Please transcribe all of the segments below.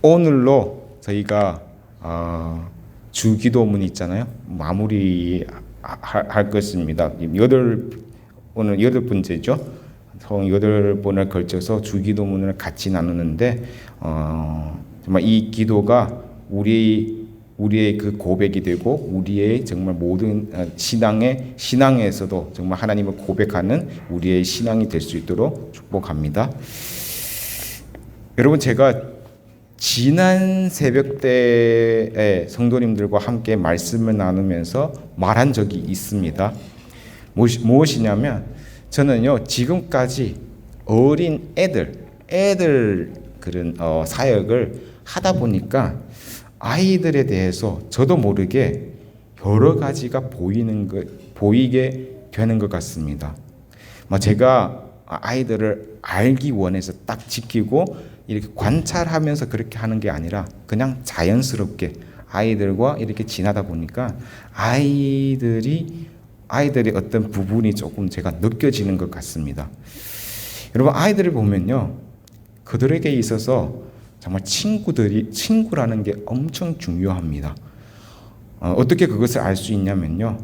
오늘로 저희가 주기도문 있잖아요. 마무리 할 것입니다. 오늘 8번째죠. 총 8번을 걸쳐서 주기도문을 같이 나누는데 정말 이 기도가 우리의 그 고백이 되고 우리의 정말 모든 신앙에서도 정말 하나님을 고백하는 우리의 신앙이 될 수 있도록 축복합니다. 여러분, 제가 지난 새벽 때에 성도님들과 함께 말씀을 나누면서 말한 적이 있습니다. 무엇이냐면 저는요, 지금까지 어린 애들 그런 사역을 하다 보니까 아이들에 대해서 저도 모르게 여러 가지가 보이게 되는 것 같습니다. 제가 아이들을 알기 원해서 딱 지키고 이렇게 관찰하면서 그렇게 하는 게 아니라 그냥 자연스럽게 아이들과 이렇게 지나다 보니까 아이들의 어떤 부분이 조금 제가 느껴지는 것 같습니다. 여러분, 아이들을 보면요, 그들에게 있어서 정말 친구라는 게 엄청 중요합니다. 어떻게 그것을 알 수 있냐면요,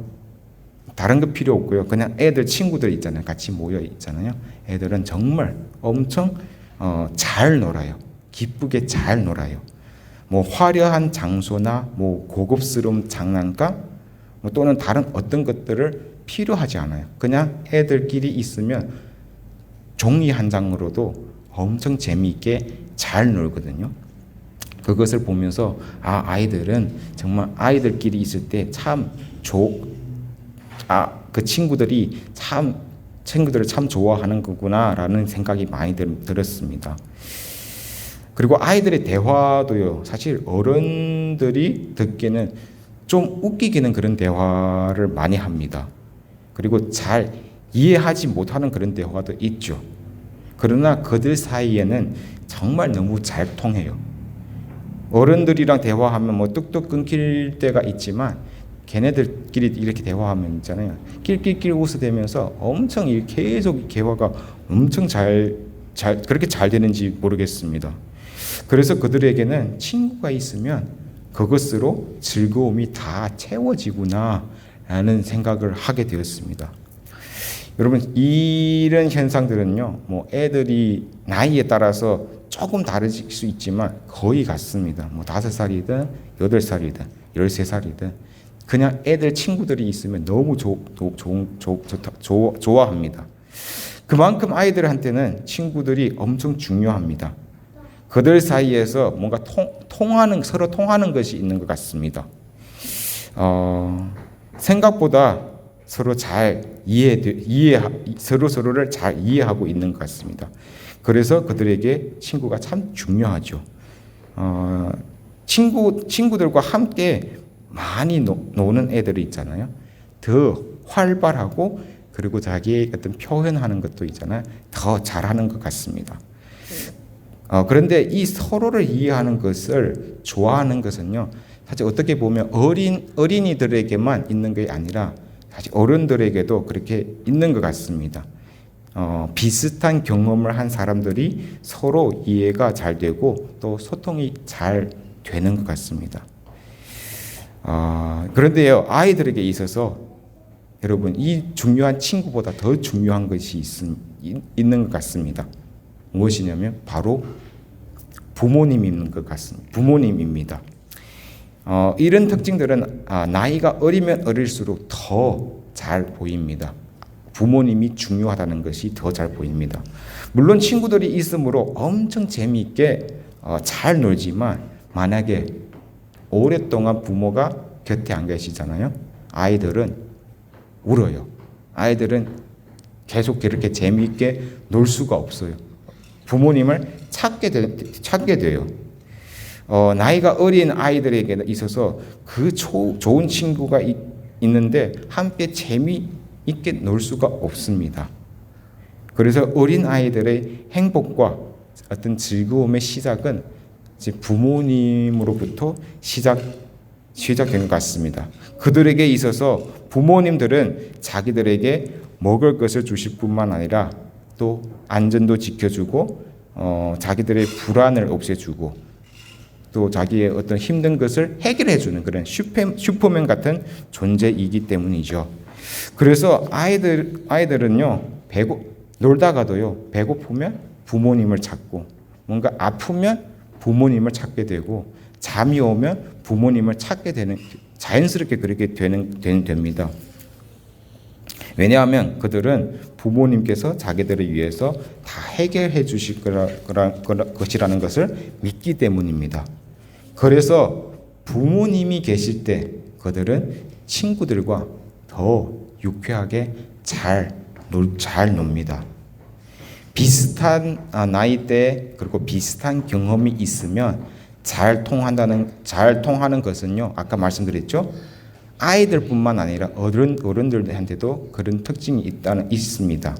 다른 거 필요 없고요. 그냥 애들 친구들 있잖아요. 같이 모여 있잖아요. 애들은 정말 엄청 잘 놀아요. 기쁘게 잘 놀아요. 화려한 장소나 고급스러운 장난감 또는 다른 어떤 것들을 필요하지 않아요. 그냥 애들끼리 있으면 종이 한 장으로도 엄청 재미있게 잘 놀거든요. 그것을 보면서 아이들은 정말 아이들끼리 있을 때 참 그 친구들을 참 좋아하는 거구나라는 생각이 많이 들었습니다. 그리고 아이들의 대화도요, 사실 어른들이 듣기는 좀 웃기기는 그런 대화를 많이 합니다. 그리고 잘 이해하지 못하는 그런 대화도 있죠. 그러나 그들 사이에는 정말 너무 잘 통해요. 어른들이랑 대화하면 뚝뚝 끊길 때가 있지만 걔네들끼리 이렇게 대화하면 있잖아요. 낄낄낄 웃어대면서 엄청 계속 대화가 엄청 그렇게 잘 되는지 모르겠습니다. 그래서 그들에게는 친구가 있으면 그것으로 즐거움이 다 채워지구나 라는 생각을 하게 되었습니다. 여러분, 이런 현상들은요, 애들이 나이에 따라서 조금 다르실 수 있지만 거의 같습니다. 5살이든 8살이든 13살이든 그냥 애들 친구들이 있으면 너무 좋아합니다. 그만큼 아이들한테는 친구들이 엄청 중요합니다. 그들 사이에서 뭔가 서로 통하는 것이 있는 것 같습니다. 생각보다 서로를 잘 이해하고 있는 것 같습니다. 그래서 그들에게 친구가 참 중요하죠. 친구들과 함께 많이 노는 애들이 있잖아요. 더 활발하고 그리고 자기의 어떤 표현하는 것도 있잖아요. 더 잘하는 것 같습니다. 그런데 이 서로를 이해하는 것을 좋아하는 것은요, 사실 어떻게 보면 어린이들에게만 있는 게 아니라 사실 어른들에게도 그렇게 있는 것 같습니다. 비슷한 경험을 한 사람들이 서로 이해가 잘 되고 또 소통이 잘 되는 것 같습니다. 그런데요, 아이들에게 있어서 여러분, 이 중요한 친구보다 더 중요한 것이 있는 것 같습니다. 무엇이냐면 바로 부모님인 것 같습니다. 부모님입니다. 이런 특징들은 나이가 어리면 어릴수록 더 잘 보입니다. 부모님이 중요하다는 것이 더 잘 보입니다. 물론 친구들이 있으므로 엄청 재미있게 잘 놀지만 만약에 오랫동안 부모가 곁에 안 계시잖아요. 아이들은 울어요. 아이들은 계속 그렇게 재미있게 놀 수가 없어요. 부모님을 찾게 돼요. 나이가 어린 아이들에게 있어서 그 좋은 친구가 있는데 함께 재미있게 놀 수가 없습니다. 그래서 어린 아이들의 행복과 어떤 즐거움의 시작은 부모님으로부터 시작된 것 같습니다. 그들에게 있어서 부모님들은 자기들에게 먹을 것을 주실 뿐만 아니라 또 안전도 지켜주고 자기들의 불안을 없애주고 또 자기의 어떤 힘든 것을 해결해 주는 그런 슈퍼맨 같은 존재이기 때문이죠. 그래서 아이들은요, 놀다가도요, 배고프면 부모님을 찾고, 뭔가 아프면 부모님을 찾게 되고, 잠이 오면 부모님을 찾게 되는, 자연스럽게 그렇게 됩니다. 왜냐하면 그들은 부모님께서 자기들을 위해서 다 해결해 주실 것이라는 것을 믿기 때문입니다. 그래서 부모님이 계실 때 그들은 친구들과 더 유쾌하게 잘 놉니다. 비슷한 나이대 그리고 비슷한 경험이 있으면 잘 통하는 것은요, 아까 말씀드렸죠. 아이들뿐만 아니라 어른들한테도 그런 특징이 있습니다.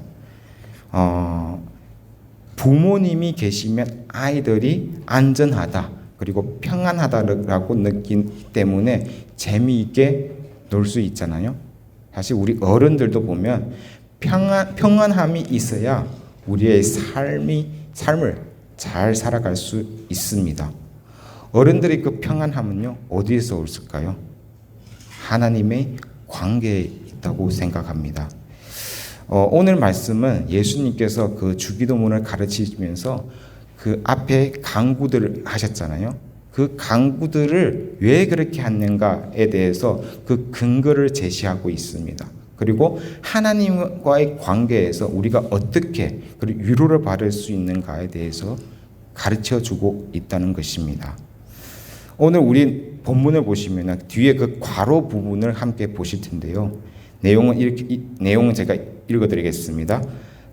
부모님이 계시면 아이들이 안전하다 그리고 평안하다라고 느끼기 때문에 재미있게 놀 수 있잖아요. 사실 우리 어른들도 보면 평안함이 있어야 우리의 삶을 잘 살아갈 수 있습니다. 어른들의 그 평안함은요, 어디에서 올까요? 하나님의 관계에 있다고 생각합니다. 오늘 말씀은 예수님께서 그 주기도문을 가르치면서 그 앞에 강구들을 하셨잖아요. 그 강구들을 왜 그렇게 하는가에 대해서 그 근거를 제시하고 있습니다. 그리고 하나님과의 관계에서 우리가 어떻게 위로를 받을 수 있는가에 대해서 가르쳐 주고 있다는 것입니다. 오늘 우리 본문을 보시면 뒤에 그 괄호 부분을 함께 보실 텐데요. 내용은 제가 읽어드리겠습니다.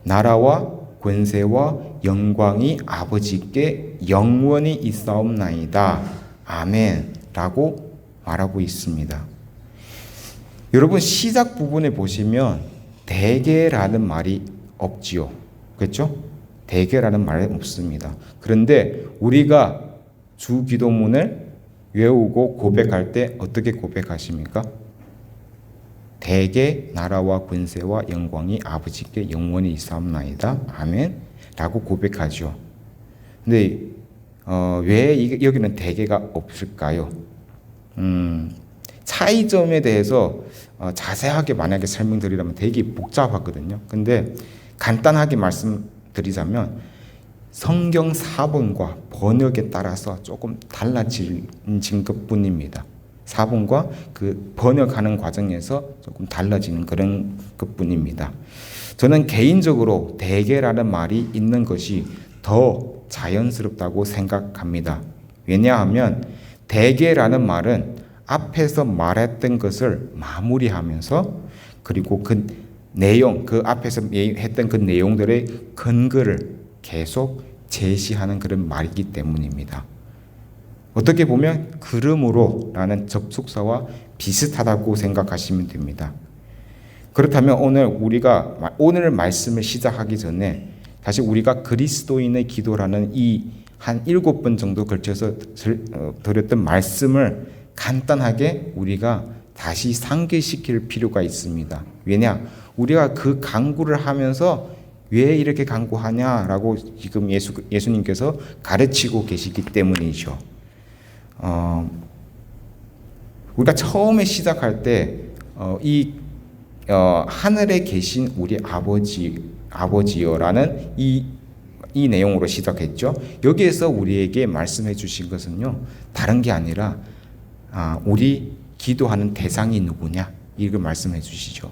나라와 권세와 영광이 아버지께 영원히 있사옵나이다. 아멘. 라고 말하고 있습니다. 여러분, 시작 부분에 보시면 대개라는 말이 없지요. 그렇죠? 대개라는 말이 없습니다. 그런데 우리가 주 기도문을 외우고 고백할 때 어떻게 고백하십니까? 대개 나라와 권세와 영광이 아버지께 영원히 있사옵나이다. 아멘. 라고 고백하죠. 근데 왜 여기는 대개가 없을까요? 차이점에 대해서 자세하게 만약에 설명드리려면 되게 복잡하거든요. 근데 간단하게 말씀드리자면 성경 사본과 번역에 따라서 조금 달라진 것뿐입니다. 사본과 그 번역하는 과정에서 조금 달라지는 그런 것뿐입니다. 저는 개인적으로 대개라는 말이 있는 것이 더 자연스럽다고 생각합니다. 왜냐하면 대개라는 말은 앞에서 말했던 것을 마무리하면서 그리고 그 앞에서 했던 그 내용들의 근거를 계속 제시하는 그런 말이기 때문입니다. 어떻게 보면 그러므로라는 접속사와 비슷하다고 생각하시면 됩니다. 그렇다면 오늘 말씀을 시작하기 전에 다시 우리가 그리스도인의 기도라는 이 한 7번 정도 걸쳐서 드렸던 말씀을 간단하게 우리가 다시 상기시킬 필요가 있습니다. 왜냐? 우리가 그 강구를 하면서 왜 이렇게 강구하냐라고 지금 예수님께서 가르치고 계시기 때문이죠. 우리가 처음에 시작할 때 하늘에 계신 우리 아버지여라는 이 내용으로 시작했죠. 여기에서 우리에게 말씀해 주신 것은요, 다른 게 아니라 우리 기도하는 대상이 누구냐 이걸 말씀해 주시죠.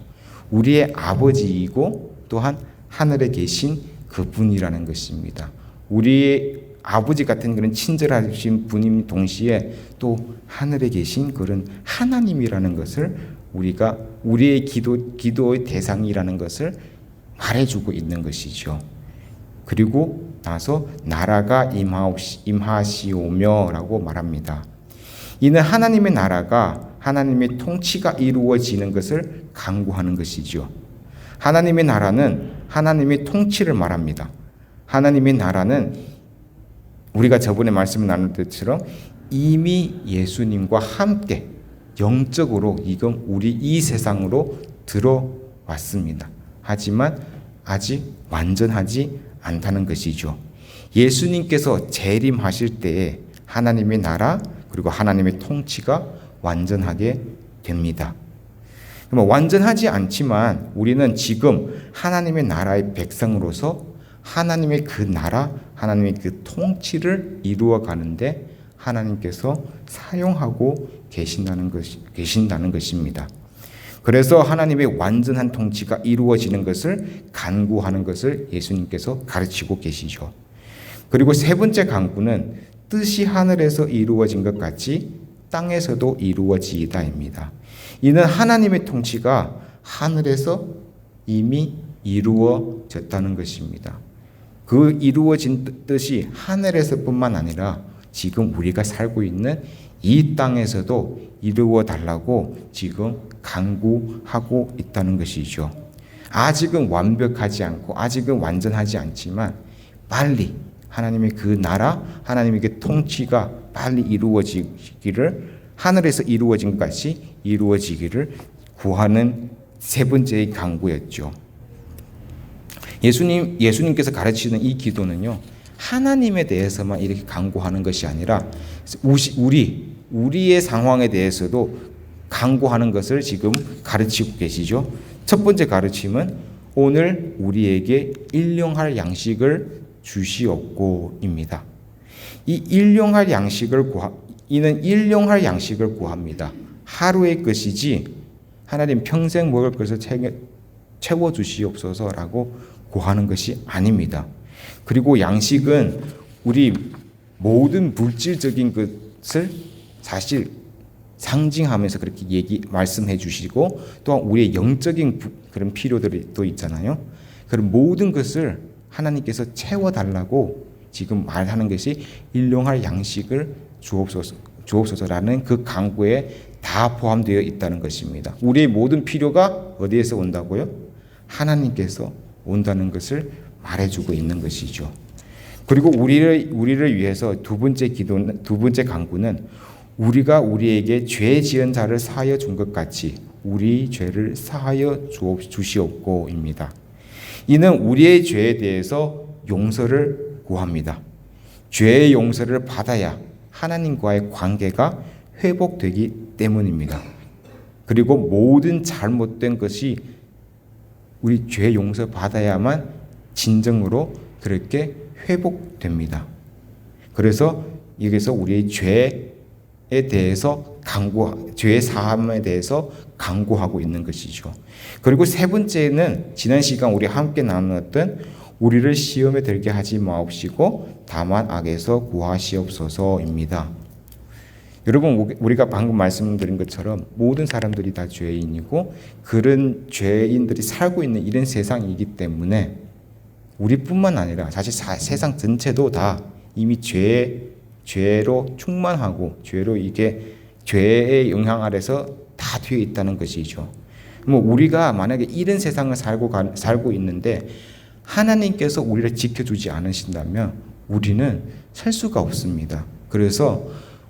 우리의 아버지이고 또한 하늘에 계신 그분이라는 것입니다. 우리의 아버지 같은 그런 친절하신 분임 동시에 또 하늘에 계신 그런 하나님이라는 것을 우리가 우리의 기도의 대상이라는 것을 말해주고 있는 것이죠. 그리고 나서 나라가 임하시오며라고 말합니다. 이는 하나님의 나라가 하나님의 통치가 이루어지는 것을 강구하는 것이죠. 하나님의 나라는 하나님의 통치를 말합니다. 하나님의 나라는 우리가 저번에 말씀을 나눌 때처럼 이미 예수님과 함께 영적으로 이건 우리 이 세상으로 들어왔습니다. 하지만 아직 완전하지 않다는 것이죠. 예수님께서 재림하실 때에 하나님의 나라 그리고 하나님의 통치가 완전하게 됩니다. 완전하지 않지만 우리는 지금 하나님의 나라의 백성으로서 하나님의 그 나라, 하나님의 그 통치를 이루어 가는데 하나님께서 사용하고 계신다는 것입니다. 그래서 하나님의 완전한 통치가 이루어지는 것을 간구하는 것을 예수님께서 가르치고 계시죠. 그리고 세 번째 간구는 뜻이 하늘에서 이루어진 것 같이 땅에서도 이루어지이다입니다. 이는 하나님의 통치가 하늘에서 이미 이루어졌다는 것입니다. 그 이루어진 뜻이 하늘에서뿐만 아니라 지금 우리가 살고 있는 이 땅에서도 이루어 달라고 지금 간구하고 있다는 것이죠. 아직은 완벽하지 않고 아직은 완전하지 않지만 빨리 하나님의 그 나라, 하나님의 그 통치가 빨리 이루어지기를 하늘에서 이루어진 것 같이 이루어지기를 구하는 세 번째의 간구였죠. 예수님께서 가르치는 이 기도는요, 하나님에 대해서만 이렇게 간구하는 것이 아니라 우리의 상황에 대해서도 간구하는 것을 지금 가르치고 계시죠. 첫 번째 가르침은 오늘 우리에게 일용할 양식을 주시옵고입니다. 이는 일용할 양식을 구합니다. 하루의 것이지 하나님 평생 먹을 것을 채워 주시옵소서라고 구하는 것이 아닙니다. 그리고 양식은 우리 모든 물질적인 것을 사실 상징하면서 그렇게 말씀해 주시고 또한 우리의 영적인 그런 필요들이 또 있잖아요. 그런 모든 것을 하나님께서 채워달라고 지금 말하는 것이 일용할 양식을 주옵소서라는 그 간구에 다 포함되어 있다는 것입니다. 우리의 모든 필요가 어디에서 온다고요? 하나님께서 온다는 것을 말해주고 있는 것이죠. 그리고 우리를 위해서 두 번째 간구는 우리가 우리에게 죄 지은 자를 사하여 준 것 같이 우리 죄를 사하여 주시옵고입니다. 이는 우리의 죄에 대해서 용서를 구합니다. 죄의 용서를 받아야 하나님과의 관계가 회복되기 때문입니다. 그리고 모든 잘못된 것이 우리 죄 용서 받아야만 진정으로 그렇게 회복됩니다. 그래서 여기서 우리의 죄에 대해서 죄 사함에 대해서 간구하고 있는 것이죠. 그리고 세 번째는 지난 시간 우리 함께 나누었던 우리를 시험에 들게 하지 마옵시고 다만 악에서 구하시옵소서입니다. 여러분, 우리가 방금 말씀드린 것처럼 모든 사람들이 다 죄인이고 그런 죄인들이 살고 있는 이런 세상이기 때문에 우리뿐만 아니라 사실 세상 전체도 다 이미 죄로 충만하고 죄의 영향 아래서 다 되어 있다는 것이죠. 우리가 만약에 이런 세상을 살고 있는데 하나님께서 우리를 지켜주지 않으신다면 우리는 살 수가 없습니다. 그래서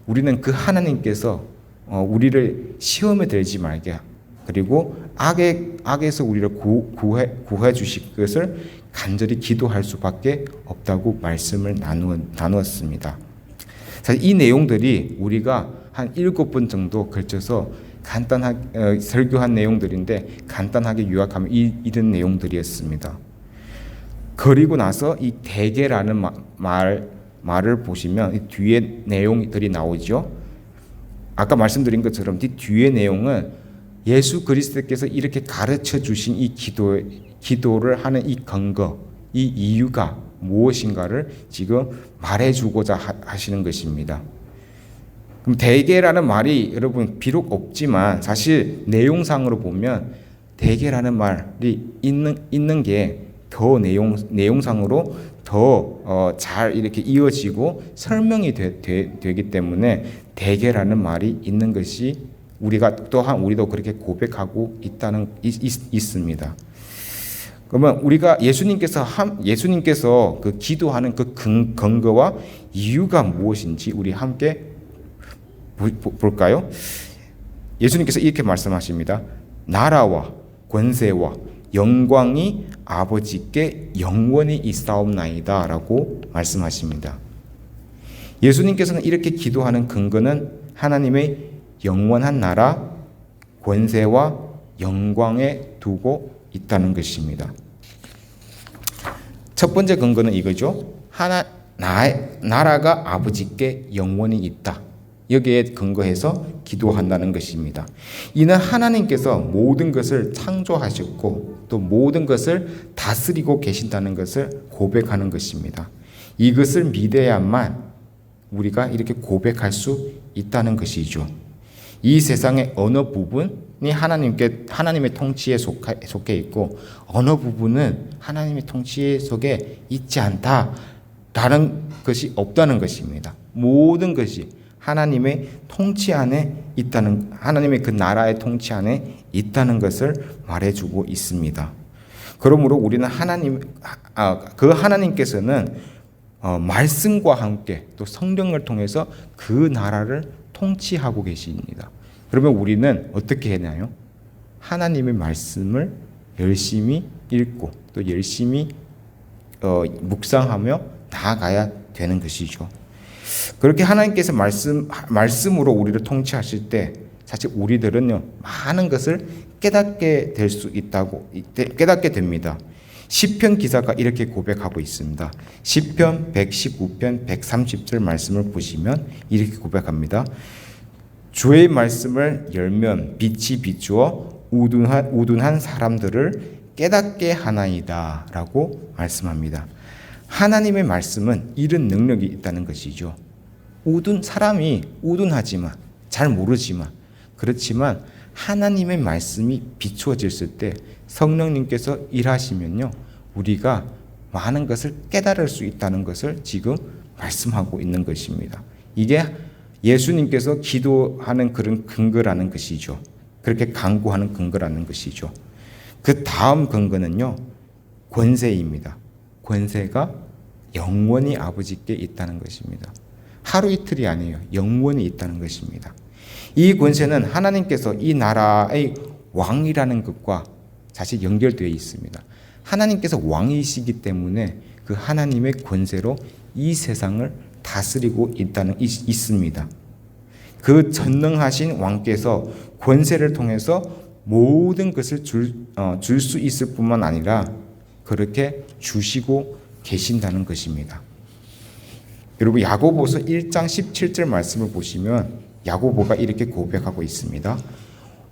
우리는 그 하나님께서 우리를 시험에 들지 말게 그리고 악에서 우리를 구해 주실 것을 간절히 기도할 수밖에 없다고 말씀을 나누었습니다. 사실 이 내용들이 우리가 한 7번 정도 걸쳐서 간단하게 설교한 내용들인데 간단하게 요약하면 이런 내용들이었습니다. 그리고 나서 이 대개라는 말을 보시면 이 뒤에 내용들이 나오죠. 아까 말씀드린 것처럼 이 뒤에 내용은 예수 그리스도께서 이렇게 가르쳐 주신 이 기도를 하는 이 근거, 이 이유가 무엇인가를 지금 말해주고자 하시는 것입니다. 그럼 대개라는 말이 여러분 비록 없지만 사실 내용상으로 보면 대개라는 말이 있는 게 더 내용상으로 더 잘 이렇게 이어지고 설명이 되기 때문에 대개라는 말이 있는 것이 우리도 그렇게 고백하고 있습니다. 그러면 우리가 예수님께서 그 기도하는 그 근거와 이유가 무엇인지 우리 함께 볼까요? 예수님께서 이렇게 말씀하십니다. 나라와 권세와 영광이 아버지께 영원히 있사옵나이다 라고 말씀하십니다. 예수님께서는 이렇게 기도하는 근거는 하나님의 영원한 나라, 권세와 영광에 두고 있다는 것입니다. 첫 번째 근거는 이거죠. 나라가 아버지께 영원히 있다. 여기에 근거해서 기도한다는 것입니다. 이는 하나님께서 모든 것을 창조하셨고 또 모든 것을 다스리고 계신다는 것을 고백하는 것입니다. 이것을 믿어야만 우리가 이렇게 고백할 수 있다는 것이죠. 이 세상의 어느 부분이 하나님의 통치에 속해 있고 어느 부분은 하나님의 통치 속에 있지 않다라는 것이 없다는 것입니다. 모든 것이 하나님의 통치 안에 있다는, 하나님의 그 나라의 통치 안에 있다는 것을 말해주고 있습니다. 그러므로 우리는 그 하나님께서는 말씀과 함께 또 성령을 통해서 그 나라를 통치하고 계십니다. 그러면 우리는 어떻게 해나요? 하나님의 말씀을 열심히 읽고 또 열심히 묵상하며 나아가야 되는 것이죠. 그렇게 하나님께서 말씀으로 우리를 통치하실 때 사실 우리들은요 많은 것을 깨닫게 됩니다. 시편 기사가 이렇게 고백하고 있습니다. 시편 119편 130절 말씀을 보시면 이렇게 고백합니다. 주의 말씀을 열면 빛이 비추어 우둔한 사람들을 깨닫게 하나이다 라고 말씀합니다. 하나님의 말씀은 이런 능력이 있다는 것이죠. 사람이 우둔하지만 잘 모르지만 그렇지만 하나님의 말씀이 비추어졌을 때 성령님께서 일하시면요 우리가 많은 것을 깨달을 수 있다는 것을 지금 말씀하고 있는 것입니다. 이게 예수님께서 기도하는 그런 근거라는 것이죠. 그렇게 강구하는 근거라는 것이죠. 그 다음 근거는요 권세입니다. 권세가 영원히 아버지께 있다는 것입니다. 하루 이틀이 아니에요. 영원히 있다는 것입니다. 이 권세는 하나님께서 이 나라의 왕이라는 것과 사실 연결되어 있습니다. 하나님께서 왕이시기 때문에 그 하나님의 권세로 이 세상을 다스리고 있습니다. 그 전능하신 왕께서 권세를 통해서 모든 것을 줄 수 있을 뿐만 아니라 그렇게 주시고 계신다는 것입니다. 여러분 야고보서 1장 17절 말씀을 보시면 야고보가 이렇게 고백하고 있습니다.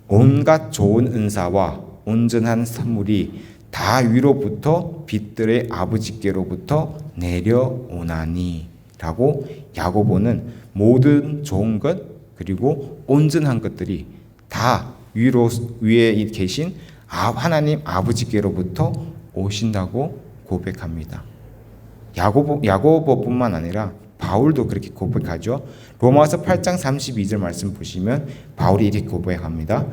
온갖 좋은 은사와 온전한 선물이 다 위로부터 빛들의 아버지께로부터 내려오나니 라고 야고보는 모든 좋은 것 그리고 온전한 것들이 다 위에 계신 하나님 아버지께로부터 오신다고 고백합니다. 야고보뿐만 아니라 바울도 그렇게 고백하죠. 로마서 8장 32절 말씀 보시면 바울이 이렇게 고백합니다.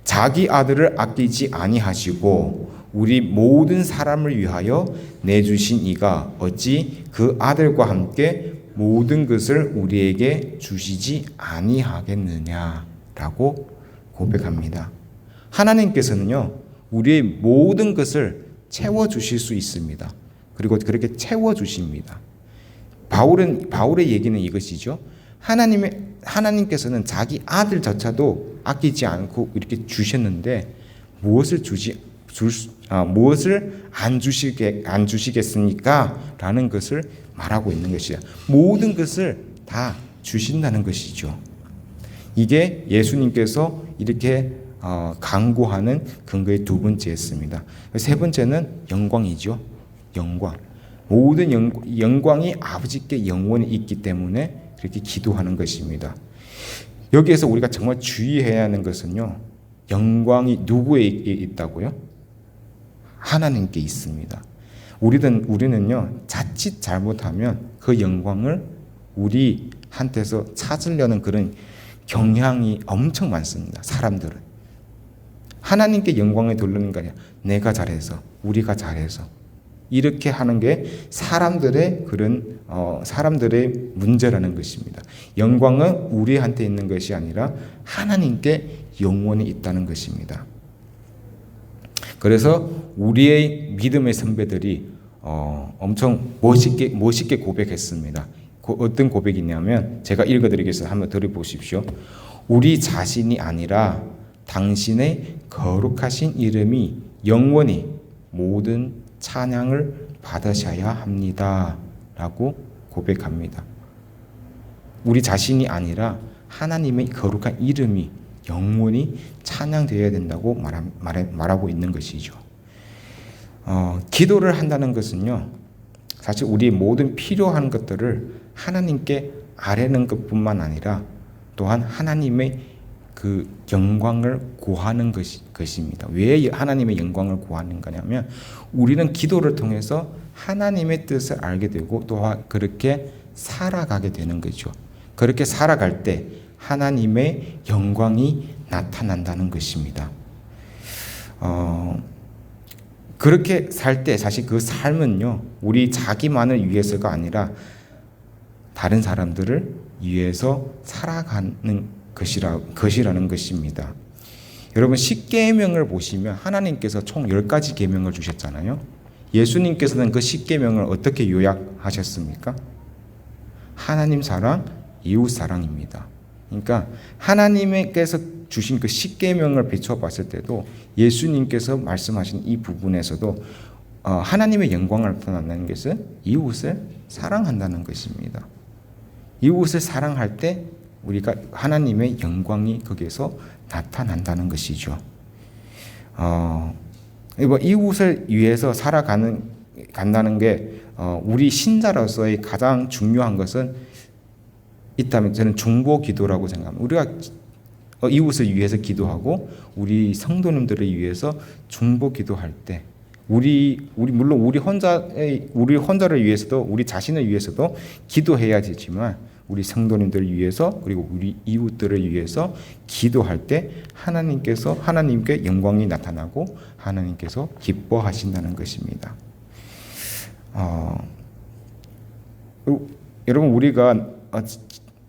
자기 아들을 아끼지 아니하시고 우리 모든 사람을 위하여 내주신 이가 어찌 그 아들과 함께 모든 것을 우리에게 주시지 아니하겠느냐라고 고백합니다. 하나님께서는요 우리의 모든 것을 채워주실 수 있습니다. 그리고 그렇게 채워주십니다. 바울의 얘기는 이것이죠. 하나님께서는 자기 아들조차도 아끼지 않고 이렇게 주셨는데 무엇을 안 주시겠습니까? 라는 것을 말하고 있는 것이야. 모든 것을 다 주신다는 것이죠. 이게 예수님께서 이렇게 강구하는 근거의 두 번째였습니다. 세 번째는 영광이죠. 영광. 모든 영광이 아버지께 영원히 있기 때문에 그렇게 기도하는 것입니다. 여기에서 우리가 정말 주의해야 하는 것은요. 영광이 누구에 있다고요? 하나님께 있습니다. 우리는요. 자칫 잘못하면 그 영광을 우리한테서 찾으려는 그런 경향이 엄청 많습니다. 사람들은. 하나님께 영광을 돌리는 거 아니라 내가 잘해서 우리가 잘해서 이렇게 하는 게 사람들의 문제라는 것입니다. 영광은 우리한테 있는 것이 아니라 하나님께 영원히 있다는 것입니다. 그래서 우리의 믿음의 선배들이 엄청 멋있게 고백했습니다. 어떤 고백이냐면 제가 읽어드리겠습니다. 한번 들어보십시오. 우리 자신이 아니라 당신의 거룩하신 이름이 영원히 모든 찬양을 받으셔야 합니다. 라고 고백합니다. 우리 자신이 아니라 하나님의 거룩한 이름이 영원히 찬양되어야 된다고 말하고 있는 것이죠. 기도를 한다는 것은요, 사실 우리의 모든 필요한 것들을 하나님께 아뢰는 것뿐만 아니라 또한 하나님의 그 영광을 구하는 것입니다. 왜 하나님의 영광을 구하는 거냐면 우리는 기도를 통해서 하나님의 뜻을 알게 되고 또한 그렇게 살아가게 되는 거죠. 그렇게 살아갈 때 하나님의 영광이 나타난다는 것입니다. 그렇게 살 때 사실 그 삶은요, 우리 자기만을 위해서가 아니라 다른 사람들을 위해서 살아가는 것이라는 것입니다. 여러분, 10계명을 보시면 하나님께서 총 10가지 계명을 주셨잖아요. 예수님께서는 그 10계명을 어떻게 요약하셨습니까? 하나님 사랑, 이웃 사랑입니다. 그러니까 하나님께서 주신 그 10계명을 비춰봤을 때도 예수님께서 말씀하신 이 부분에서도 하나님의 영광을 나타낸다는 것은 이웃을 사랑한다는 것입니다. 이웃을 사랑할 때 우리가 하나님의 영광이 거기에서 나타난다는 것이죠. 이웃을 위해서 간다는 게 우리 신자로서의 가장 중요한 것은 있다면 저는 중보 기도라고 생각합니다. 우리가 이웃을 위해서 기도하고 우리 성도님들을 위해서 중보 기도할 때 물론 우리 혼자를 위해서도 우리 자신을 위해서도 기도해야 되지만 우리 성도님들을 위해서 그리고 우리 이웃들을 위해서 기도할 때 하나님께 영광이 나타나고 하나님께서 기뻐하신다는 것입니다. 여러분, 우리가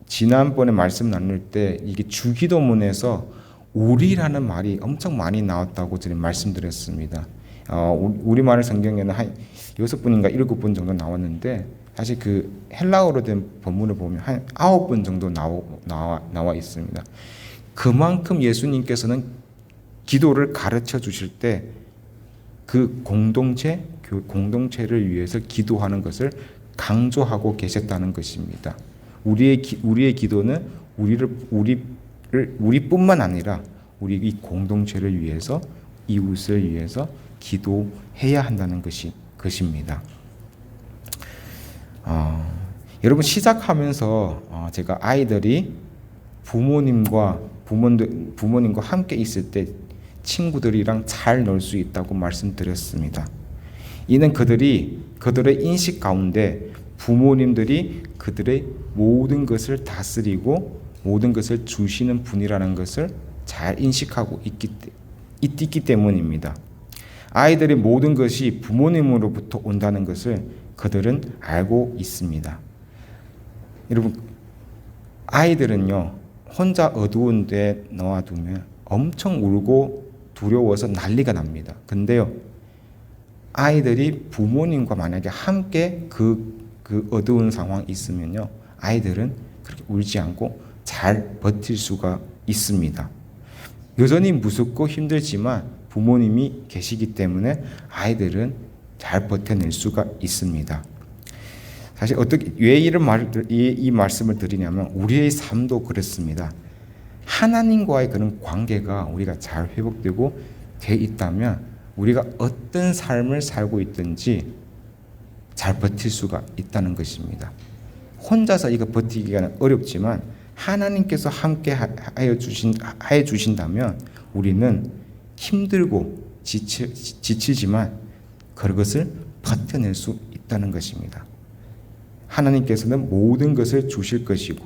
지난번에 말씀 나눌 때 이게 주기도문에서 우리라는 말이 엄청 많이 나왔다고 저는 말씀드렸습니다. 우리말 성경에는 한 6번인가 7번 정도 나왔는데 사실 그 헬라어로 된 본문을 보면 한 9번 정도 나와 있습니다. 그만큼 예수님께서는 기도를 가르쳐 주실 때 그 공동체를 위해서 기도하는 것을 강조하고 계셨다는 것입니다. 우리의 기도는 우리뿐만 아니라 우리 이 공동체를 위해서 이웃을 위해서 기도해야 한다는 것입니다. 여러분, 시작하면서 제가 아이들이 부모님과 함께 있을 때 친구들이랑 잘 놀 수 있다고 말씀드렸습니다. 이는 그들의 인식 가운데 부모님들이 그들의 모든 것을 다스리고 모든 것을 주시는 분이라는 것을 잘 인식하고 있기 때문입니다. 아이들의 모든 것이 부모님으로부터 온다는 것을 그들은 알고 있습니다. 여러분, 아이들은요, 혼자 어두운 데 넣어두면 엄청 울고 두려워서 난리가 납니다. 근데요, 아이들이 부모님과 만약에 함께 그 어두운 상황이 있으면요, 아이들은 그렇게 울지 않고 잘 버틸 수가 있습니다. 여전히 무섭고 힘들지만 부모님이 계시기 때문에 아이들은 잘 버텨낼 수가 있습니다. 사실 왜 이 말씀을 드리냐면 우리의 삶도 그렇습니다. 하나님과의 그런 관계가 우리가 잘 회복되고 돼 있다면 우리가 어떤 삶을 살고 있든지 잘 버틸 수가 있다는 것입니다. 혼자서 이거 버티기가 어렵지만 하나님께서 함께 하여 주신다면 우리는 힘들고 지치지만 그것을 버텨낼 수 있다는 것입니다. 하나님께서는 모든 것을 주실 것이고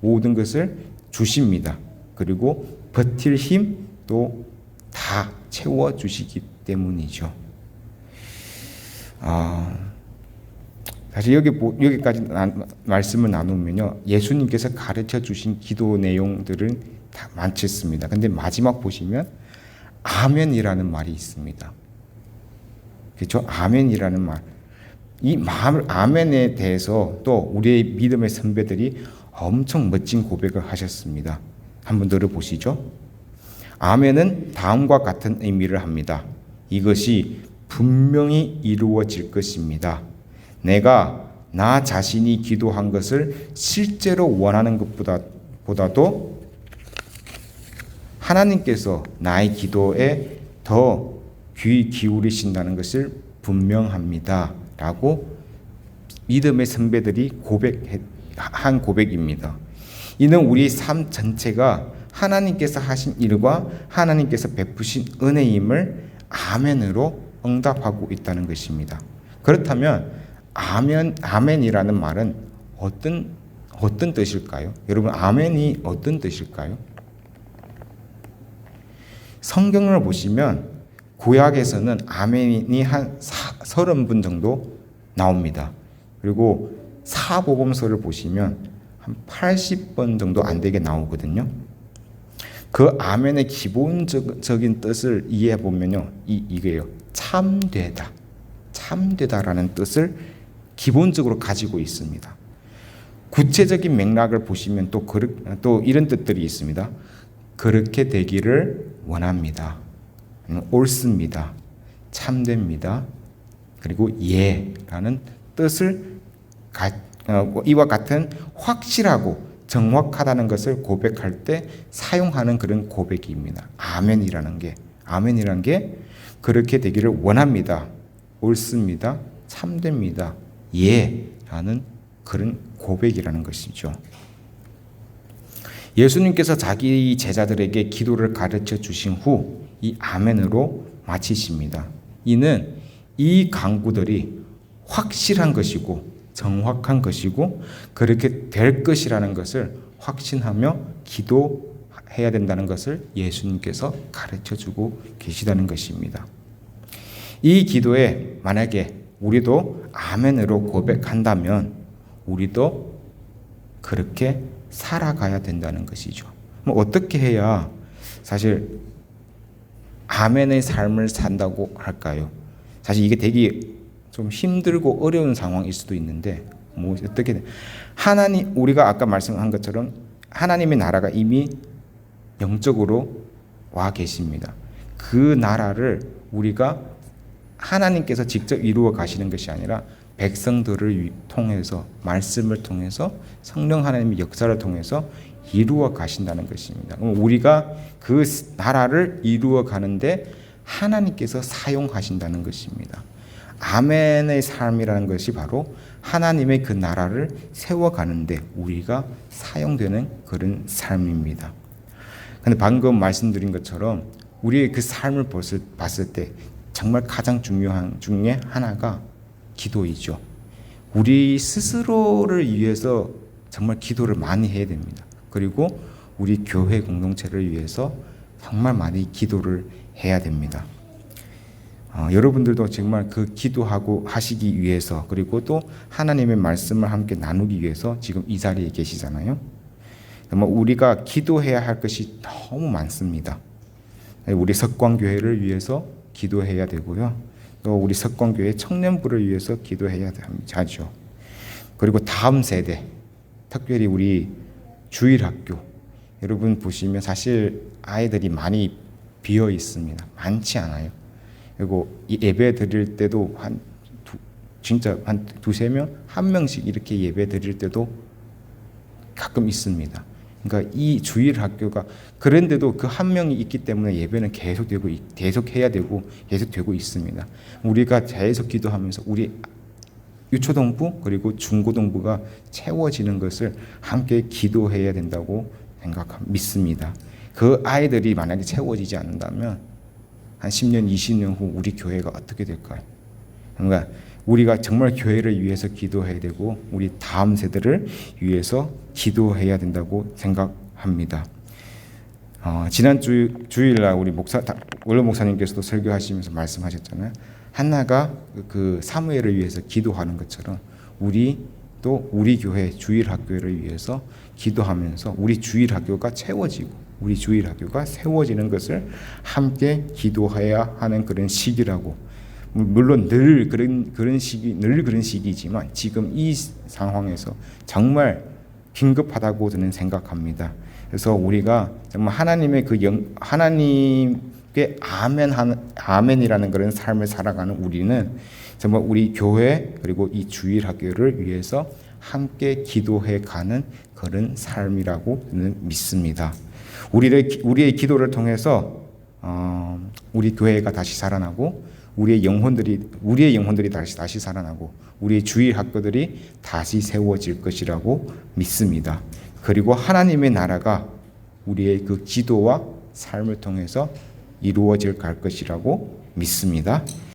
모든 것을 주십니다. 그리고 버틸 힘도 다 채워주시기 때문이죠. 사실 여기까지 말씀을 나누면요, 예수님께서 가르쳐 주신 기도 내용들은 다 많겠습니다. 근데 마지막 보시면 아멘이라는 말이 있습니다. 그렇죠? 아멘이라는 말. 이 아멘에 대해서 또 우리의 믿음의 선배들이 엄청 멋진 고백을 하셨습니다. 한번 들어보시죠. 아멘은 다음과 같은 의미를 합니다. 이것이 분명히 이루어질 것입니다. 내가 나 자신이 기도한 것을 실제로 원하는 것보다도 하나님께서 나의 기도에 더 귀 기울이신다는 것을 분명합니다. 라고 믿음의 선배들이 한 고백입니다. 이는 우리 삶 전체가 하나님께서 하신 일과 하나님께서 베푸신 은혜임을 아멘으로 응답하고 있다는 것입니다. 그렇다면 아멘이라는 말은 어떤 뜻일까요? 여러분, 아멘이 어떤 뜻일까요? 성경을 보시면 구약에서는 아멘이 한 30분 정도 나옵니다. 그리고 사복음서를 보시면 한 80번 정도 안 되게 나오거든요. 그 아멘의 기본적인 뜻을 이해해 보면요, 이게요, 참되다라는 뜻을 기본적으로 가지고 있습니다. 구체적인 맥락을 보시면 또 이런 뜻들이 있습니다. 그렇게 되기를 원합니다. 옳습니다. 참됩니다. 그리고 예라는 뜻을 이와 같은 확실하고 정확하다는 것을 고백할 때 사용하는 그런 고백입니다. 아멘이라는 게 그렇게 되기를 원합니다. 옳습니다. 참됩니다. 예라는 그런 고백이라는 것이죠. 예수님께서 자기 제자들에게 기도를 가르쳐 주신 후 이 아멘으로 마치십니다. 이는 이 강구들이 확실한 것이고 정확한 것이고 그렇게 될 것이라는 것을 확신하며 기도해야 된다는 것을 예수님께서 가르쳐 주고 계시다는 것입니다. 이 기도에 만약에 우리도 아멘으로 고백한다면 우리도 그렇게 살아가야 된다는 것이죠. 어떻게 해야 사실 아멘의 삶을 산다고 할까요? 사실 이게 되게 좀 힘들고 어려운 상황일 수도 있는데 어떻게 우리가 아까 말씀한 것처럼 하나님의 나라가 이미 영적으로 와 계십니다. 그 나라를 우리가 하나님께서 직접 이루어 가시는 것이 아니라 백성들을 통해서 말씀을 통해서 성령 하나님의 역사를 통해서 이루어 가신다는 것입니다. 우리가 그 나라를 이루어 가는데 하나님께서 사용하신다는 것입니다. 아멘의 삶이라는 것이 바로 하나님의 그 나라를 세워가는데 우리가 사용되는 그런 삶입니다. 그런데 방금 말씀드린 것처럼 우리의 그 삶을 봤을 때 정말 가장 중요한 중에 하나가 기도이죠. 우리 스스로를 위해서 정말 기도를 많이 해야 됩니다. 그리고 우리 교회 공동체를 위해서 정말 많이 기도를 해야 됩니다. 여러분들도 정말 그 기도하고 하시기 위해서 그리고 또 하나님의 말씀을 함께 나누기 위해서 지금 이 자리에 계시잖아요. 우리가 기도해야 할 것이 너무 많습니다. 우리 석광교회를 위해서 기도해야 되고요. 또 우리 석광교회 청년부를 위해서 기도해야 하죠. 그리고 다음 세대, 특별히 우리 주일학교, 여러분 보시면 사실 아이들이 많이 비어 있습니다. 많지 않아요. 그리고 이 예배 드릴 때도 진짜 한 두세 명, 한 명씩 이렇게 예배 드릴 때도 가끔 있습니다. 그러니까 이 주일학교가 그런데도 그 한 명이 있기 때문에 예배는 계속 해야 되고 계속 되고 있습니다. 우리가 계속 기도하면서 우리 유초동부 그리고 중고동부가 채워지는 것을 함께 기도해야 된다고 믿습니다. 그 아이들이 만약에 채워지지 않는다면 한 10년, 20년 후 우리 교회가 어떻게 될까요? 그러니까 우리가 정말 교회를 위해서 기도해야 되고 우리 다음 세대를 위해서 기도해야 된다고 생각합니다. 지난 주일날 우리 원로 목사님께서도 설교하시면서 말씀하셨잖아요. 한나가 그 사무엘을 위해서 기도하는 것처럼 우리도 우리 교회 주일학교를 위해서 기도하면서 우리 주일학교가 채워지고 우리 주일학교가 세워지는 것을 함께 기도해야 하는 그런 시기라고 물론 늘 그런 시기지만 지금 이 상황에서 정말 긴급하다고 저는 생각합니다. 그래서 우리가 정말 하나님의 하나님께 아멘이라는 그런 삶을 살아가는 우리는 정말 우리 교회 그리고 이 주일학교를 위해서 함께 기도해 가는 그런 삶이라고 저는 믿습니다. 우리의 기도를 통해서 우리 교회가 다시 살아나고 우리의 영혼들이 다시 살아나고 우리의 주일 학교들이 다시 세워질 것이라고 믿습니다. 그리고 하나님의 나라가 우리의 그 기도와 삶을 통해서 이루어질 것이라고 믿습니다.